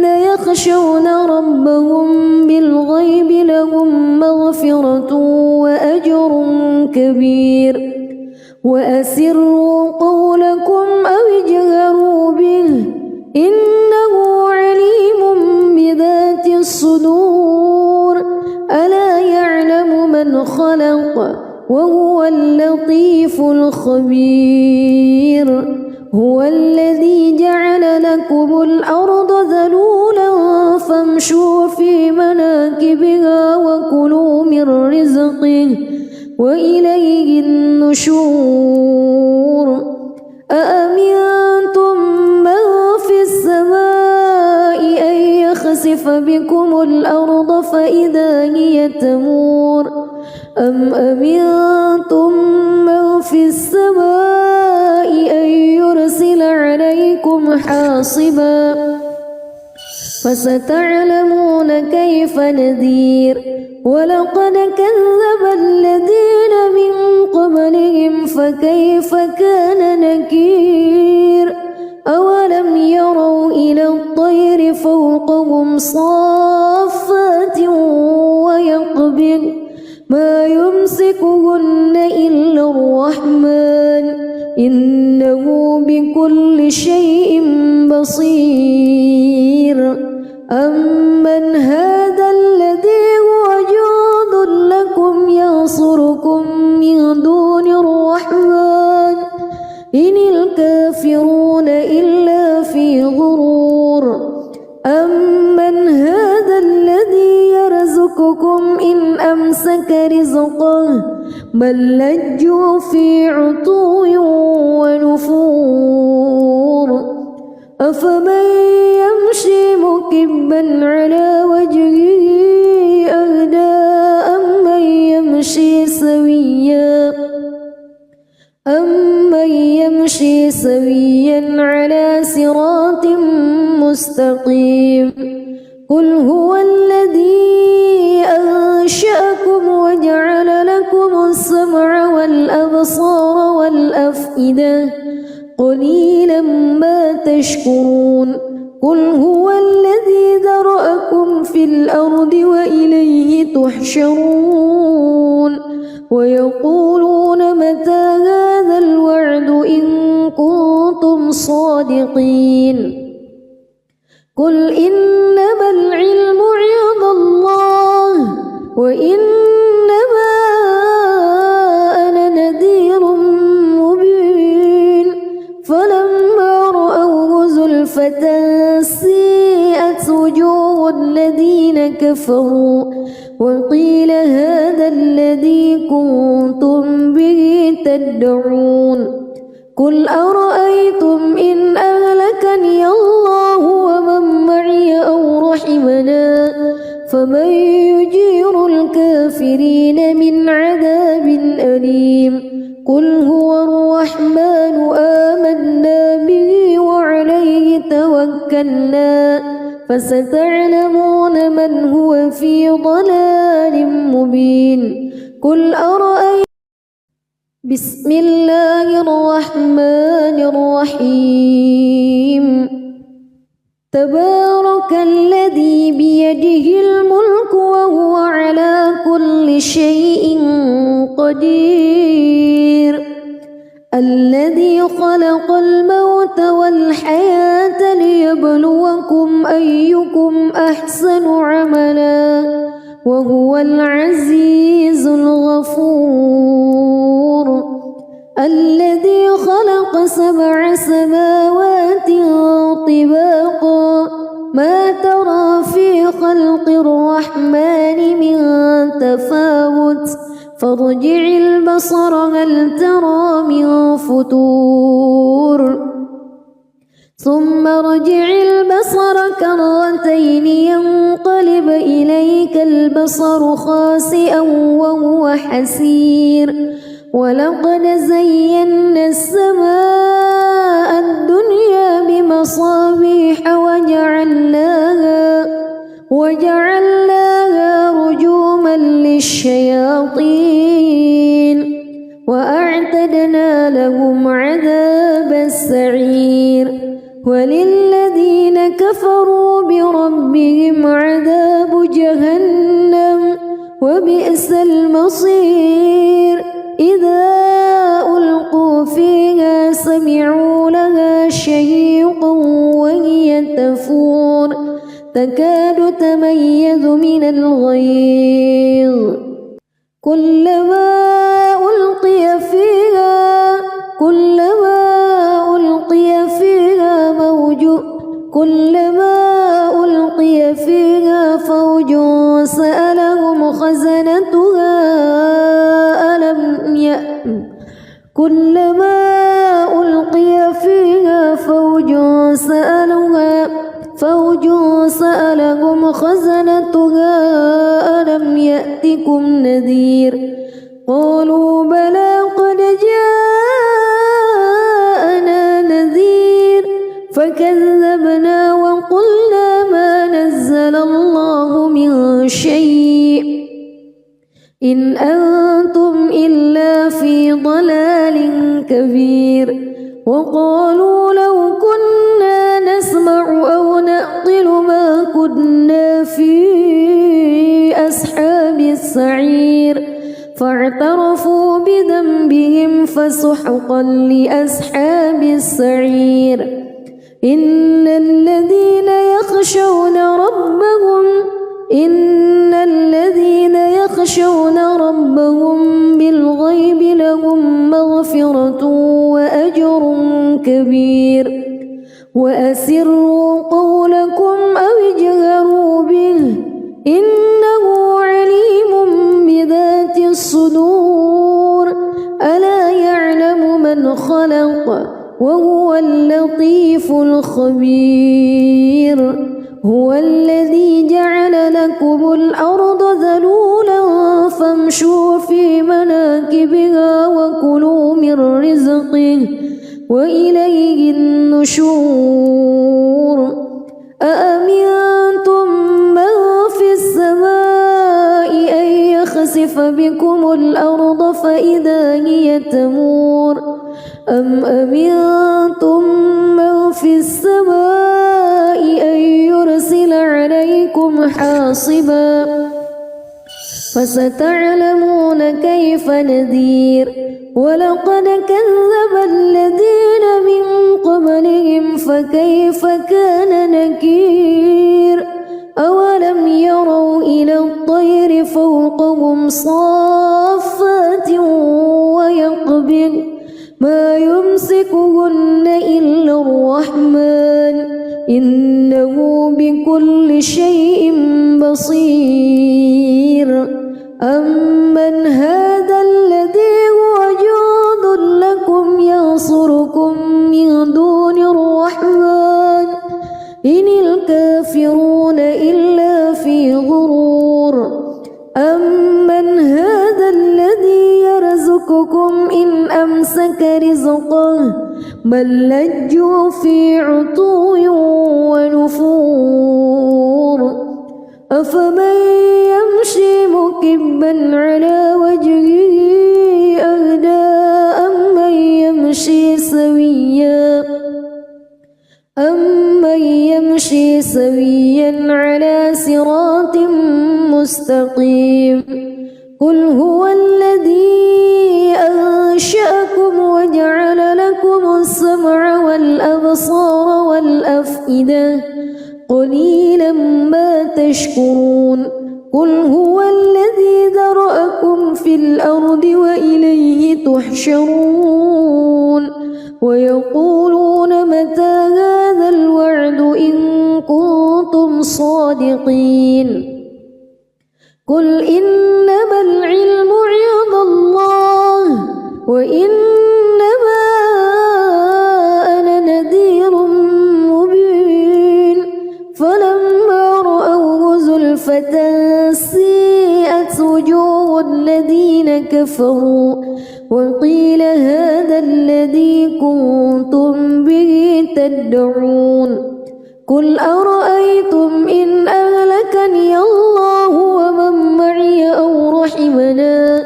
يخشون ربهم بالغيب لهم مغفرة وأجر كبير وأسروا قولكم أو اجهروا به إنه عليم بذات الصدور ألا يعلم من خلق وهو اللطيف الخبير هو الذي جعل لكم الأرض ذلولا فامشوا في مناكبها وكلوا من رزقه وإليه النشور أأمنتم من في السماء أن يخسف بكم الأرض فإذا هي تمور أم أمنتم من في السماء أن يرسل عليكم حاصبا فستعلمون كيف نذير ولقد كذب الذين من قبلهم فكيف كان نكير أولم يروا إلى الطير فوقهم صافات ويقبض ما يمسكهن إلا الرحمن إنه بكل شيء بصير أمن هذا الذي هو جند لكم ينصركم من دون الرحمن إن الكافرون إلا في غرور أمن هذا الذي يرزقكم إن أمسك رزقه بل لجوا في عتو ونفور أفمن يمشي مكبا على وجهه أهدى أمن يمشي سويا على صراط مستقيم قل هو الذي أنشأكم وجعل لكم السمع والأبصار والأفئدة قليلا ما تشكرون قل هو الذي ذرأكم في الأرض وإليه تحشرون ويقولون متى هذا الوعد إن كنتم صادقين قل إنما العلم عند الله وإنما أنا نذير مبين فلما رأوه زلفة سيئت وجوه الذين كفروا وقيل هذا الذي كنتم به تدعون قل أرأيتم إن أهلكني الله ومن معي أو رحمنا فمن يجير الكافرين من عذاب أليم قل هو الرحمن آمنا به وعليه توكلنا فستعلمون من هو في ضلال مبين قل أرأيتم بسم الله الرحمن الرحيم تبارك الذي بيده الملك وهو على كل شيء قدير الذي خلق الموت والحياة ليبلوكم أيكم أحسن عملا وهو العزيز الغفور الذي خلق 7 سماوات طباقا ما ترى في خلق الرحمن من تفاوت فارجع البصر هل ترى من فتور ثم ارجع البصر كرتين ينقلب إليك البصر خاسئا وهو حسير ولقد زينا السماء الدنيا بمصابيح وجعلناها رجوما الشياطين وأعتدنا لهم عذاب السعير وللذين كفروا بربهم عذاب جهنم وبئس المصير إذا ألقوا فيها سمعوا لها شهيقا وهي تفور تكاد تميز من الغيظ كلما ألقي فيها فوج سألهم خزنتها ألم يأتكم نذير قالوا بلى قد جاءنا نذير فكذبنا وقلنا ما نزل الله من شيء إن أنتم إلا في ضلال كبير وقالوا لو كنا نسمع أو نعقل ما كنا في أصحاب السعير فاعترفوا بذنبهم فسحقا لأصحاب السعير إن الذين يخشون ربهم بالغيب لهم مغفرة وأجر كبير وأسروا قولكم أو اجهروا به إنه عليم بذات الصدور ألا يعلم من خلق وهو اللطيف الخبير هو الذي جعل لكم الأرض ذلولا فامشوا في مناكبها وكلوا من رزقه وإليه النشور أأمنتم من في السماء أن يخسف بكم الأرض فإذا هي تمور أم أمنتم من في السماء أن يرسل عليكم حاصبا فستعلمون كيف نذير ولقد كذب الذين من قبلهم فكيف كان نكير أولم يروا إلى الطير فوقهم صافات ويقبض ما يمسكهن إلا الرحمن إنه بكل شيء بصير أمن هذا الذي هو جند لكم ينصركم من دون الرحمن إن الكافرون إلا في غرور أمن هذا الذي يرزقكم إن أمسك رزقه بل لجوا في عتو ونفور أفمن يمشي مكبا على وجهه أهدى أمن يمشي سويا على صراط مستقيم قل هو الذي أنشأكم وجعل لكم السمع والأبصار والأفئدة قليلا ما تشكرون قل هو الذي ذرأكم في الأرض وإليه تحشرون ويقولون متى هذا الوعد إن كنتم صادقين قل إنما العلم عند الله وإنما أنا نذير مبين فلما رأوه زلفة سيئت وجوه الذين كفروا وقيل هذا الذي كنتم به تدعون قل أرأيتم إن أهلكني الله ومن معي أو رحمنا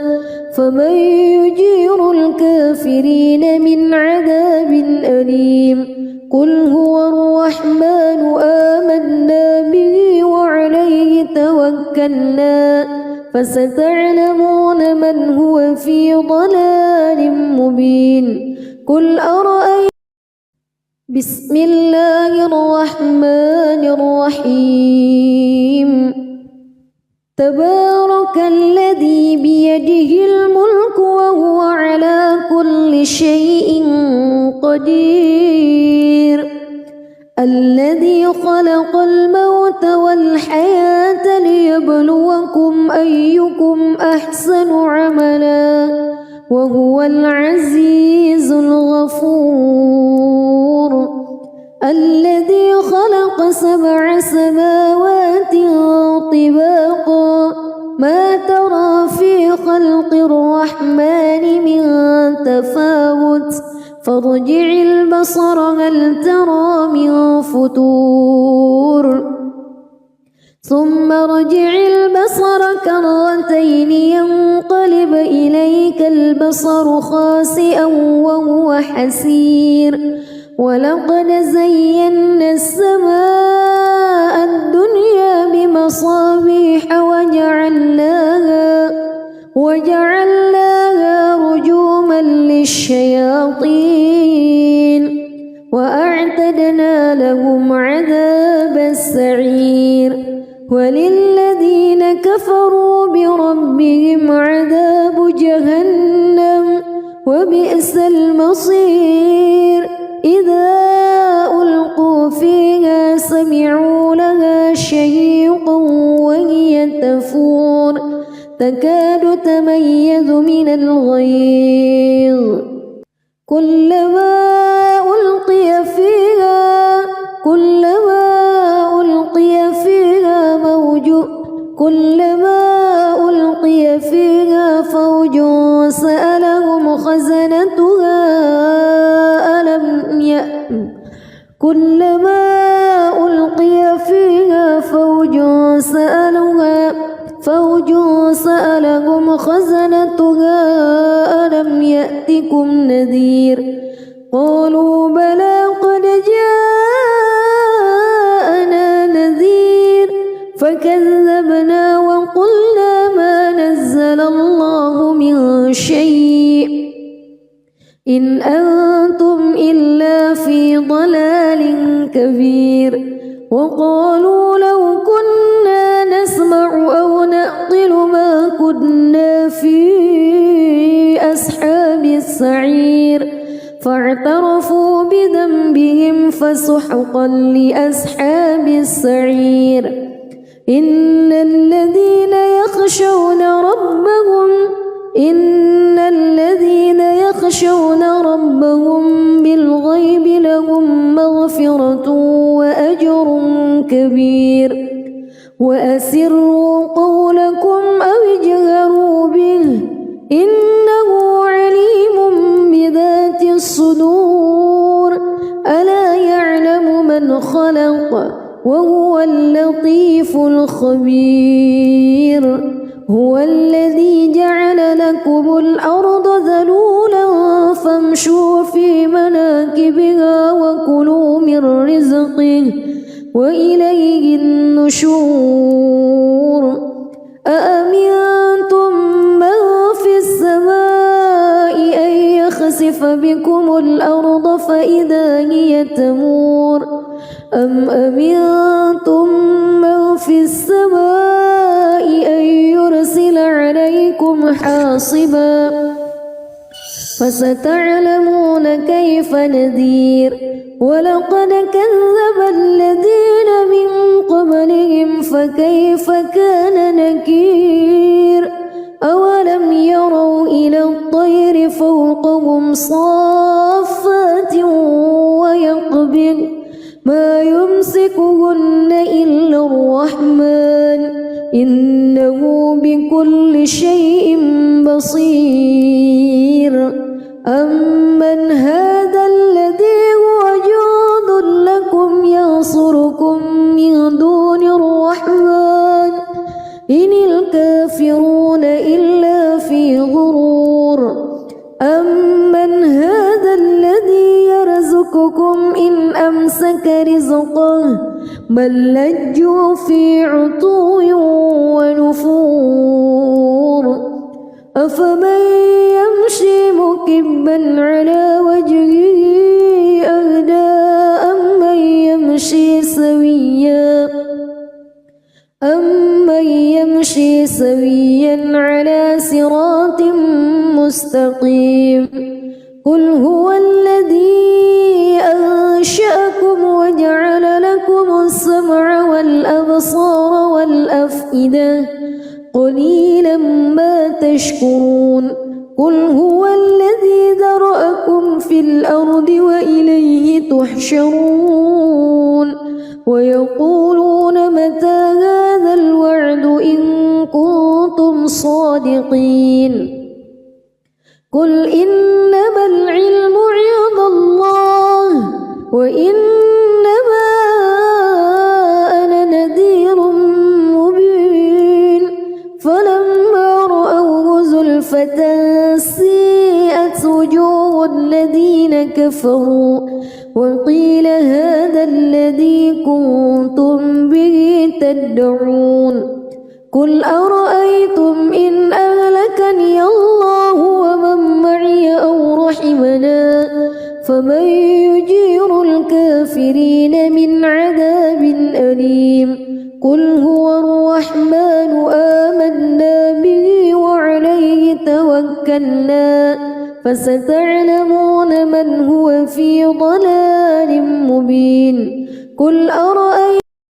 فمن يجير الكافرين من عذاب أليم قل هو الرحمن آمنا به وعليه توكلنا فستعلمون من هو في ضلال مبين قل أرأيتم بسم الله الرحمن الرحيم تبارك الذي بيده الملك وهو على كل شيء قدير الذي خلق الموت والحياة ليبلوكم أيكم أحسن عملا وهو العزيز الغفور الذي خلق 7 سماوات طباقا ما ترى في خلق الرحمن من تفاوت فارجع البصر هل ترى من فتور ثم ارجع البصر كرتين ينقلب إليك البصر خاسئا وهو حسير ولقد زينا السماء الدنيا بمصابيح وجعلناها رجوما للشياطين وأعتدنا لهم عذاب السعير وللذين كفروا بربهم عذاب جهنم وبئس المصير إذا ألقوا فيها سمعوا لها شهيقا وهي تفور تكاد تميز من الغيظ كلما ألقي فيها فوج سألهم خزنتها ألم يأتكم نذير قالوا بلى قد جاءنا نذير فكذبنا وقلنا ما نزل الله من شيء إن أنتم إلا في ضلال كبير وقالوا لو كنا نسمع أو نعقل ما كنا في أصحاب السعير فاعترفوا بذنبهم فسحقا لأصحاب السعير إن الذين يخشون ربهم بالغيب لهم مغفرة وأجر كبير وأسروا قولكم أو اجهروا به إنه عليم بذات الصدور ألا يعلم من خلق وهو اللطيف الخبير هو الذي جعل لكم الأرض ذلولا فامشوا في مناكبها وكلوا من رزقه وإليه النشور أأمنتم من في السماء أن يخسف بكم الأرض فإذا هي تمور أم أمنتم من في السماء أن يرسل عليكم حاصبا فستعلمون كيف نذير ولقد كذب الذين من قبلهم فكيف كان نكير أولم يروا إلى الطير فوقهم صافات ويقبض ما يمسكهن إلا الرحمن إنه بكل شيء بصير أمن هذا الذي هو جند لكم ينصركم من دون الرحمن إن الكافرون أمسك رزقه بل لجوا في عتو ونفور أفمن يمشي مكبا على وجهه أهدى أمن يمشي سويا على صراط مستقيم قل هو الذي أنشأكم وجعل لكم السمع والأبصار والأفئدة قليلا ما تشكرون قل هو الذي ذرأكم في الأرض وإليه تحشرون ويقولون متى هذا الوعد إن كنتم صادقين قل إنما العلم عند الله وإنما أنا نذير مبين فلما رأوه زلفة سيئت وجوه الذين كفروا وقيل هذا الذي كنتم به تدعون قل أرأيتم إن أهلكني الله ومن معي أو رحمنا فمن يجير الكافرين من عذاب أليم قل هو الرحمن آمنا به وعليه توكلنا فستعلمون من هو في ضلال مبين قل أرأيتم